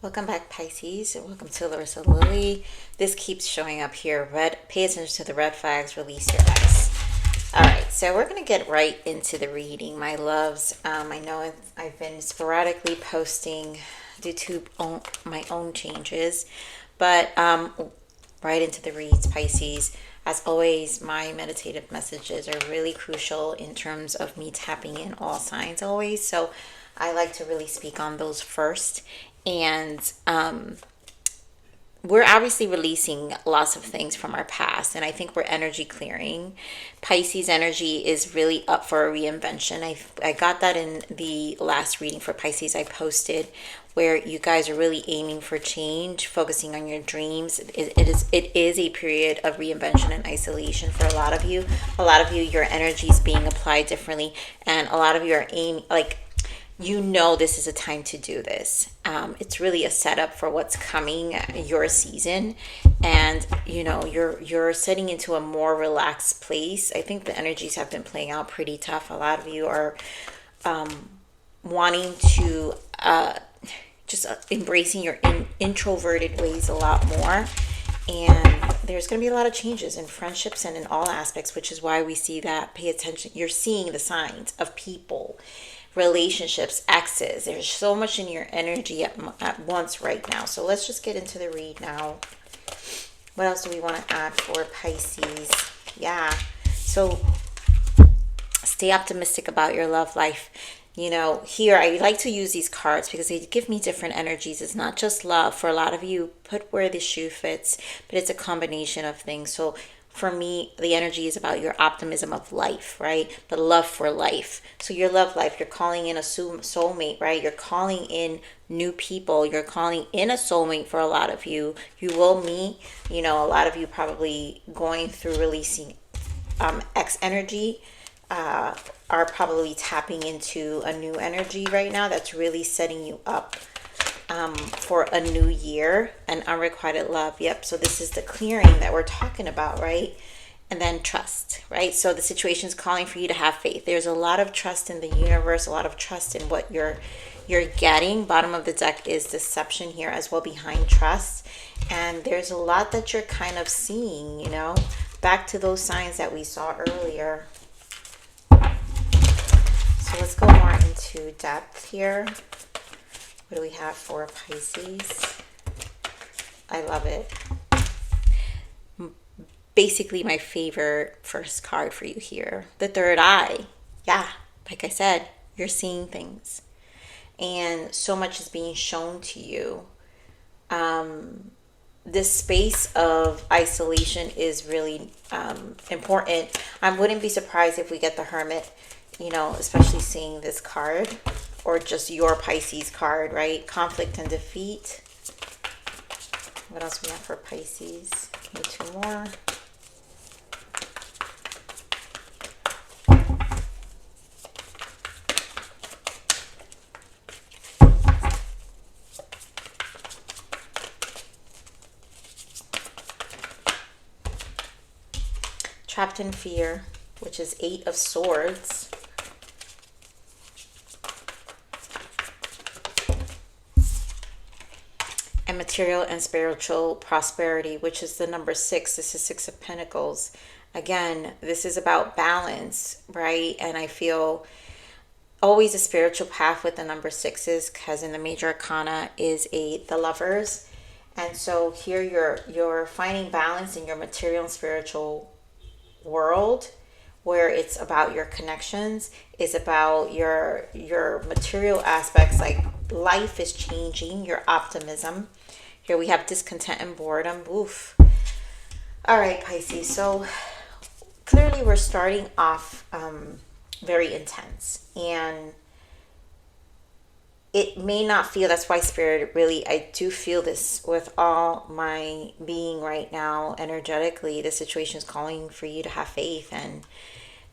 Welcome back, Pisces, and welcome to Larissa Lily. This keeps showing up here. Pay attention to the red flags, release your ex. All right, so we're going to get right into the reading, my loves. I know I've been sporadically posting due to my own changes, but right into the reads, Pisces. As always, my meditative messages are really crucial in terms of me tapping in all signs always. So I like to really speak on those first. And we're obviously releasing lots of things from our past, and I think we're energy clearing. Pisces energy is really up for a reinvention. I got that in the last reading for Pisces I posted, where you guys are really aiming for change, focusing on your dreams. It is a period of reinvention and isolation for a lot of you. A lot of you, your energy is being applied differently, and a lot of you are aiming this is a time to do this. It's really a setup for what's coming, your season, and you're setting into a more relaxed place. I think the energies have been playing out pretty tough. A lot of you are wanting to just embracing your introverted ways a lot more. And there's going to be a lot of changes in friendships and in all aspects, which is why we see that. Pay attention. You're seeing the signs of people, relationships, exes. There's so much in your energy at once right now. So let's just get into the read now. What else do we want to add for Pisces? Yeah. So stay optimistic about your love life. Here I like to use these cards because they give me different energies. It's not just love. For a lot of you, put where the shoe fits, but it's a combination of things. So for me, the energy is about your optimism of life, right? The love for life. So your love life, you're calling in a soulmate, right? You're calling in new people. You're calling in a soulmate for a lot of you. You will meet, a lot of you probably going through releasing X energy, are probably tapping into a new energy right now that's really setting you up for a new year and unrequited love. Yep. So this is the clearing that we're talking about, right? And then trust, right? So the situation is calling for you to have faith. There's a lot of trust in the universe, a lot of trust in what you're getting. Bottom of the deck is deception here as well behind trust. And there's a lot that you're kind of seeing, back to those signs that we saw earlier. So let's go more into depth here. What do we have for Pisces? I love it. Basically, my favorite first card for you here. The third eye. Yeah, like I said, you're seeing things. And so much is being shown to you. This space of isolation is really important. I wouldn't be surprised if we get the Hermit, especially seeing this card, or just your Pisces card, right? Conflict and defeat. What else we have for Pisces? Need two more. Trapped in fear, which is 8 of Swords. And material and spiritual prosperity, which is the number 6. This is 6 of Pentacles. Again, this is about balance, right? And I feel always a spiritual path with the number 6s, because in the major arcana is the Lovers. And so here you're finding balance in your material and spiritual world, where it's about your connections, is about your material aspects, like life is changing, your optimism. Here we have discontent and boredom. Oof. All right, Pisces. So clearly we're starting off very intense, and it may not feel, that's why Spirit really, I do feel this with all my being right now energetically. The situation is calling for you to have faith, and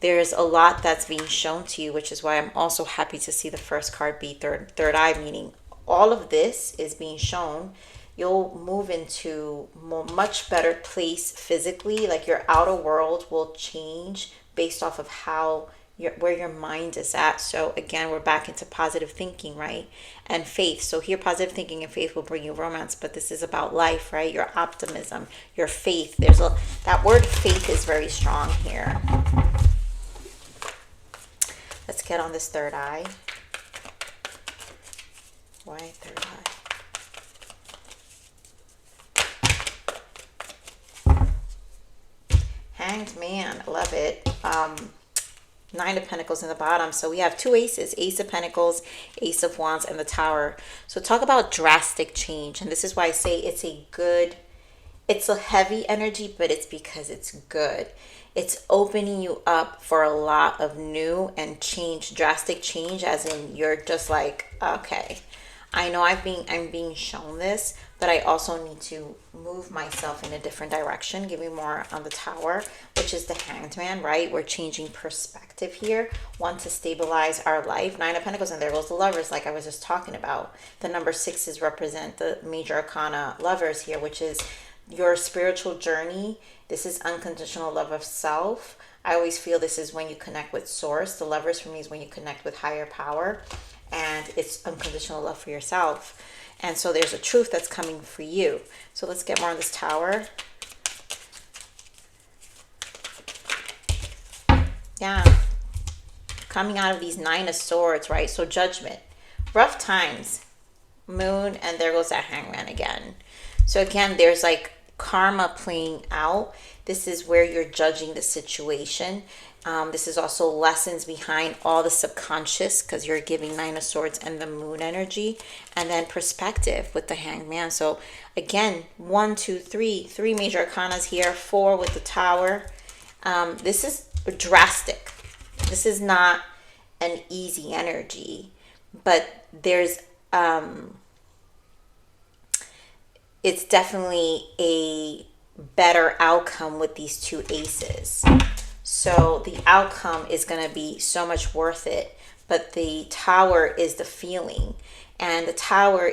there's a lot that's being shown to you, which is why I'm also happy to see the first card be third eye, meaning all of this is being shown. You'll move into a much better place physically, like your outer world will change based off of how where your mind is at. So again, we're back into positive thinking, right? And faith. So here, positive thinking and faith will bring you romance, but this is about life, right? Your optimism, your faith. That word faith is very strong here. Let's get on this third eye. Why third eye? Hanged Man, love it. Nine of Pentacles in the bottom. So we have two aces, Ace of Pentacles, Ace of Wands, and the Tower. So talk about drastic change. And this is why I say it's a heavy energy, but it's because it's good. It's opening you up for a lot of new and change, drastic change, as in you're just like, okay, I know I'm being shown this, but I also need to move myself in a different direction. Give me more on the Tower, which is the Hanged Man, right? We're changing perspective here. Want to stabilize our life. Nine of Pentacles, and there goes the Lovers, like I was just talking about. The number 6s represent the major arcana Lovers here, which is your spiritual journey. This is unconditional love of self. I always feel this is when you connect with Source. The Lovers for me is when you connect with higher power. And it's unconditional love for yourself. And so there's a truth that's coming for you. So let's get more on this Tower. Yeah. Coming out of these Nine of Swords, right? So Judgment. Rough times. Moon, and there goes that Hangman again. So again, there's like karma playing out. This is where you're judging the situation. This is also lessons behind all the subconscious, because you're giving Nine of Swords and the Moon energy, and then perspective with the Hanged Man. So again, 1, 2, 3 major arcanas here, 4 with the Tower. This is drastic. This is not an easy energy, but there's it's definitely a better outcome with these two aces. So the outcome is going to be so much worth it, but the Tower is the feeling, and the Tower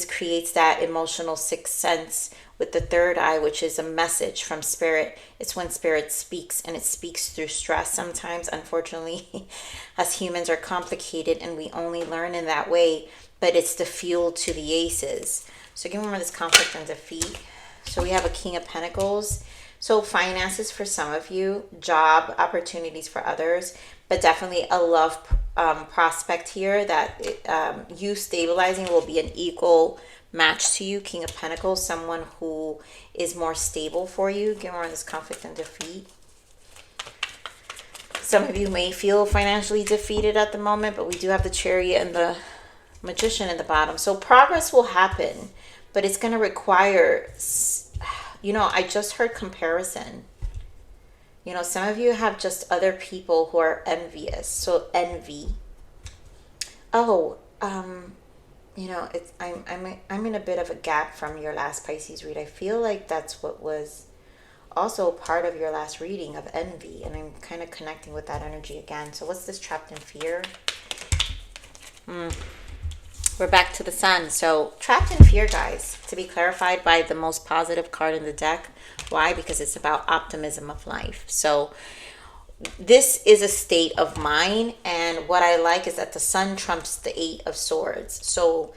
creates that emotional sixth sense with the third eye, which is a message from Spirit. It's when Spirit speaks, and it speaks through stress sometimes. Unfortunately, us humans are complicated and we only learn in that way, but it's the fuel to the aces. So give me more of this conflict and defeat. So we have a King of Pentacles. So finances for some of you, job opportunities for others, but definitely a love prospect here that you stabilizing will be an equal match to you. King of Pentacles, someone who is more stable for you. Give me more of this conflict and defeat. Some of you may feel financially defeated at the moment, but we do have the Chariot and the Magician in the bottom. So progress will happen, but it's going to require, I just heard comparison. Some of you have just other people who are envious. So envy. Oh, it's I'm in a bit of a gap from your last Pisces read. I feel like that's what was also part of your last reading, of envy, and I'm kind of connecting with that energy again. So what's this trapped in fear? We're back to the Sun. So trapped in fear, guys, to be clarified by the most positive card in the deck. Why? Because it's about optimism of life. So this is a state of mind, and what I like is that the Sun trumps the Eight of Swords. So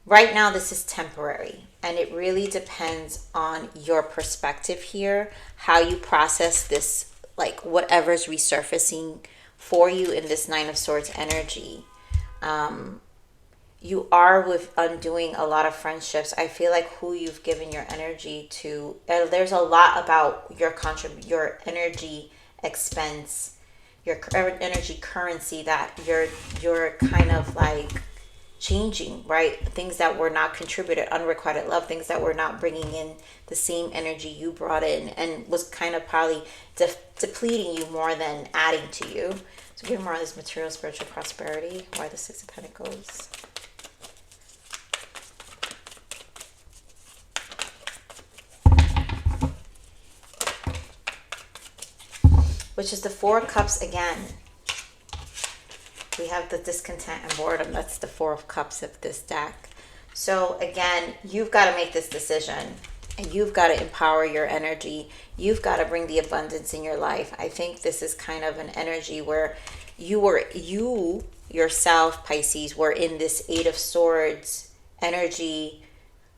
right now this is temporary, and it really depends on your perspective here, how you process this, like whatever's resurfacing for you in this Nine of Swords energy. You are with undoing a lot of friendships. I feel like who you've given your energy to, there's a lot about your energy expense, your energy currency that you're kind of like changing, right? Things that were not contributed, unrequited love, things that were not bringing in the same energy you brought in, and was kind of probably depleting you more than adding to you. So give more of this material spiritual prosperity. Why the Six of Pentacles? Which is the Four of Cups again. We have the discontent and boredom. That's the Four of Cups of this deck. So again, you've got to make this decision, and you've got to empower your energy. You've got to bring the abundance in your life. I think this is kind of an energy where you yourself, Pisces, were in this Eight of Swords energy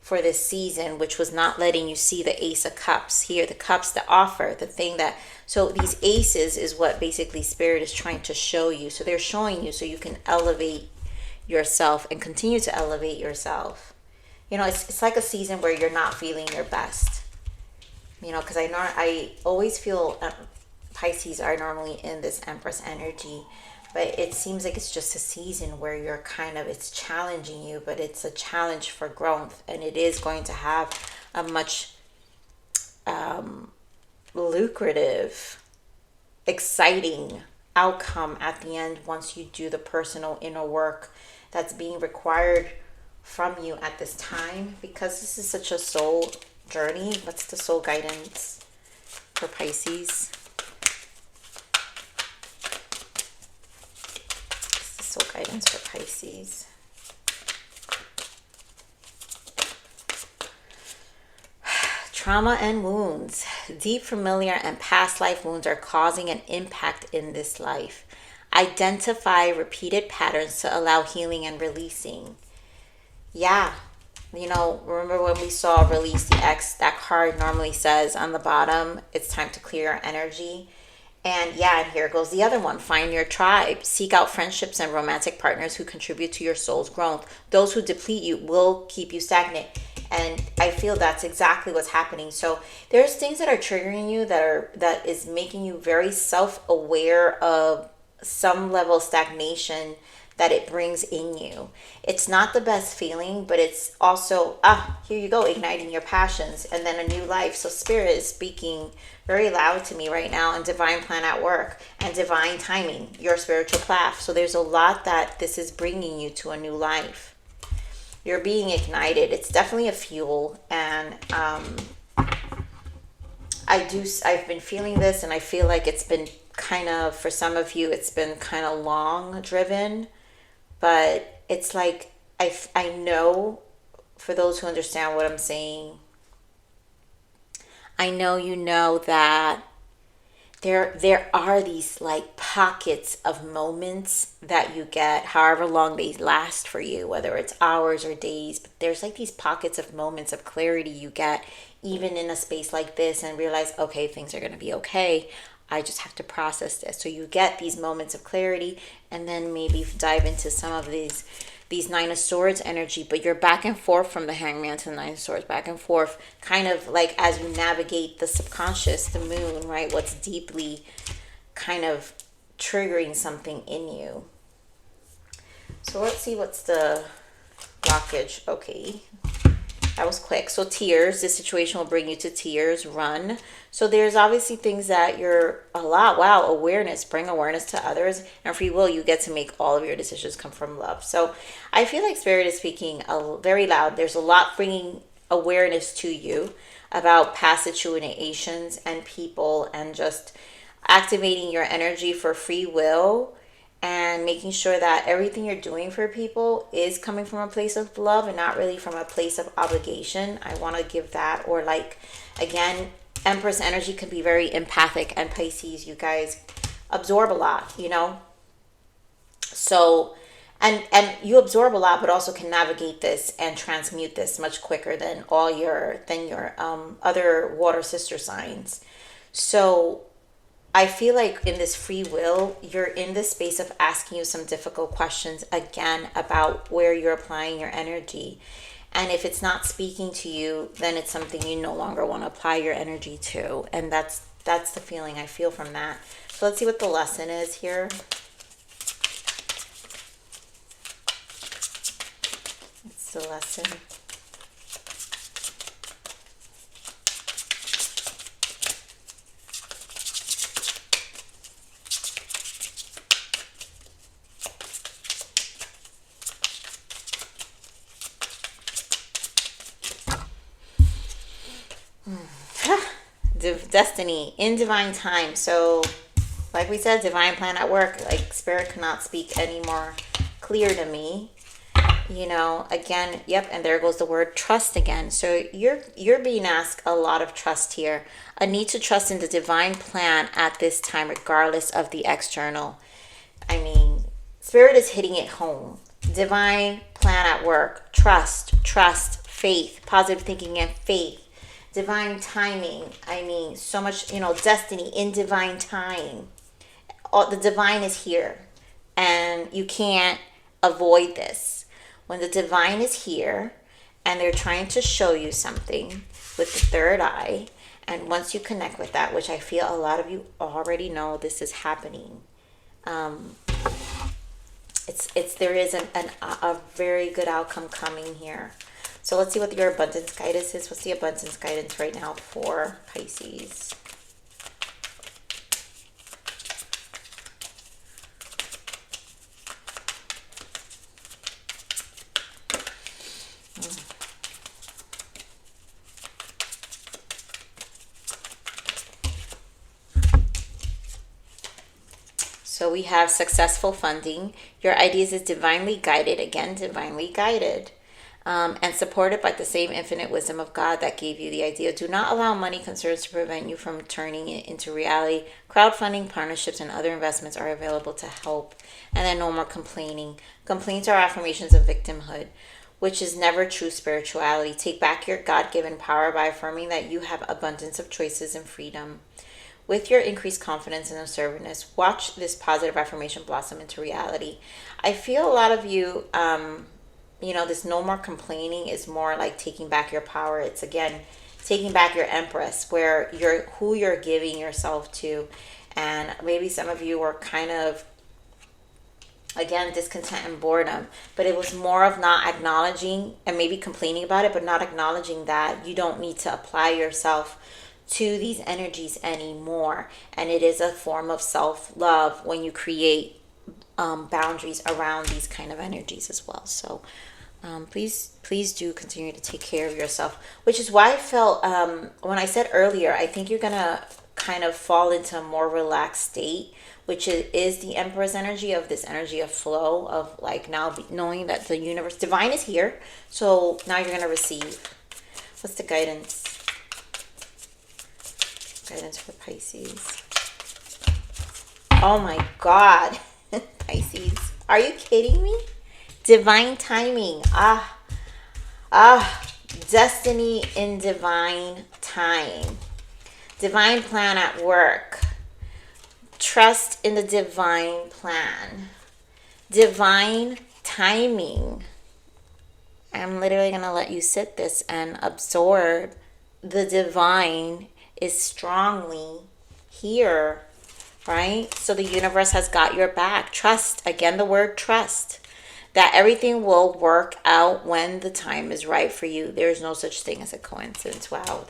for this season, which was not letting you see the Ace of Cups here, the cups, the offer, the thing that, so these aces is what basically Spirit is trying to show you. So they're showing you so you can elevate yourself and continue to elevate yourself. You know, it's like a season where you're not feeling your best. You know, because I always feel Pisces are normally in this Empress energy, but it seems like it's just a season where you're kind of, it's challenging you, but it's a challenge for growth, and it is going to have a much lucrative, exciting outcome at the end once you do the personal inner work that's being required from you at this time, because this is such a soul journey. What's the soul guidance for Pisces? What's the soul guidance for Pisces? Trauma and wounds. Deep, familiar, and past life wounds are causing an impact in this life. Identify repeated patterns to allow healing and releasing. Yeah. You know, remember when we saw Release the X, that card normally says on the bottom, it's time to clear your energy. And yeah, and here goes the other one. Find your tribe. Seek out friendships and romantic partners who contribute to your soul's growth. Those who deplete you will keep you stagnant. And I feel that's exactly what's happening. So there's things that are triggering you that is making you very self-aware of some level of stagnation that it brings in you. It's not the best feeling, but it's also, here you go, igniting your passions and then a new life. So Spirit is speaking very loud to me right now, and divine plan at work and divine timing, your spiritual path. So there's a lot that this is bringing you to a new life. You're being ignited. It's definitely a fuel, and I've been feeling this, and I feel like it's been kind of, for some of you, it's been kind of long driven, but it's like, I know, for those who understand what I'm saying, I know you know that there are these like pockets of moments that you get, however long they last for you, whether it's hours or days, but there's like these pockets of moments of clarity you get even in a space like this, and realize, okay, things are going to be okay. I just have to process this. So you get these moments of clarity, and then maybe dive into some of these Nine of Swords energy, but you're back and forth from the Hangman to the Nine of Swords, back and forth, kind of like as you navigate the subconscious, the moon, right? What's deeply kind of triggering something in you. So let's see what's the blockage. Okay. That was quick. So tears, this situation will bring you to tears. Run. So there's obviously things that you're awareness, bring awareness to others, and free will, you get to make all of your decisions come from love. So I feel like Spirit is speaking very loud. There's a lot bringing awareness to you about past situations and people, and just activating your energy for free will, and making sure that everything you're doing for people is coming from a place of love and not really from a place of obligation. I want to give that. Or like, again, Empress energy can be very empathic, and Pisces, you guys absorb a lot, you know? So, and you absorb a lot, but also can navigate this and transmute this much quicker than your other water sister signs. So I feel like in this free will, you're in this space of asking you some difficult questions again about where you're applying your energy. And if it's not speaking to you, then it's something you no longer want to apply your energy to. And that's the feeling I feel from that. So let's see what the lesson is here. It's the lesson. Destiny in divine time. So like we said, divine plan at work. Like Spirit cannot speak any more clear to me, you know. Again, yep, and there goes the word trust again. So you're being asked a lot of trust here, a need to trust in the divine plan at this time, regardless of the external. I mean, Spirit is hitting it home. Divine plan at work. Trust, faith, positive thinking and faith. Divine timing. I mean, so much, destiny in divine time. All the divine is here, and you can't avoid this. When the divine is here and they're trying to show you something with the third eye, and once you connect with that, which I feel a lot of you already know this is happening, there is a very good outcome coming here. So let's see what your abundance guidance is. What's the abundance guidance right now for Pisces? So we have successful funding. Your ideas is divinely guided. Again, divinely guided. And supported by the same infinite wisdom of God that gave you the idea. Do not allow money concerns to prevent you from turning it into reality. Crowdfunding, partnerships, and other investments are available to help. And then no more complaining. Complaints are affirmations of victimhood, which is never true spirituality. Take back your God-given power by affirming that you have abundance of choices and freedom. With your increased confidence and assertiveness, watch this positive affirmation blossom into reality. I feel a lot of you, this no more complaining is more like taking back your power. It's, again, taking back your empress, where who you're giving yourself to. And maybe some of you were kind of, again, discontent and boredom, but it was more of not acknowledging and maybe complaining about it, but not acknowledging that you don't need to apply yourself to these energies anymore. And it is a form of self-love when you create boundaries around these kind of energies as well. So please do continue to take care of yourself, which is why I felt when I said earlier, I think you're gonna kind of fall into a more relaxed state, which is the Emperor's energy, of this energy of flow, of like now knowing that the universe divine is here. So now you're gonna receive. What's the guidance? Guidance for Pisces. Oh my God. Pisces. Are you kidding me? Divine timing. Destiny in divine time. Divine plan at work. Trust in the divine plan. Divine timing. I'm literally going to let you sit this and absorb. The divine is strongly here, right? So the universe has got your back. Trust, again, the word trust, that everything will work out when the time is right for you. There's no such thing as a coincidence. Wow,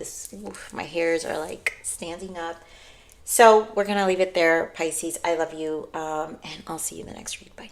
my hairs are like standing up. So we're going to leave it there, Pisces. I love you, and I'll see you in the next read. Bye.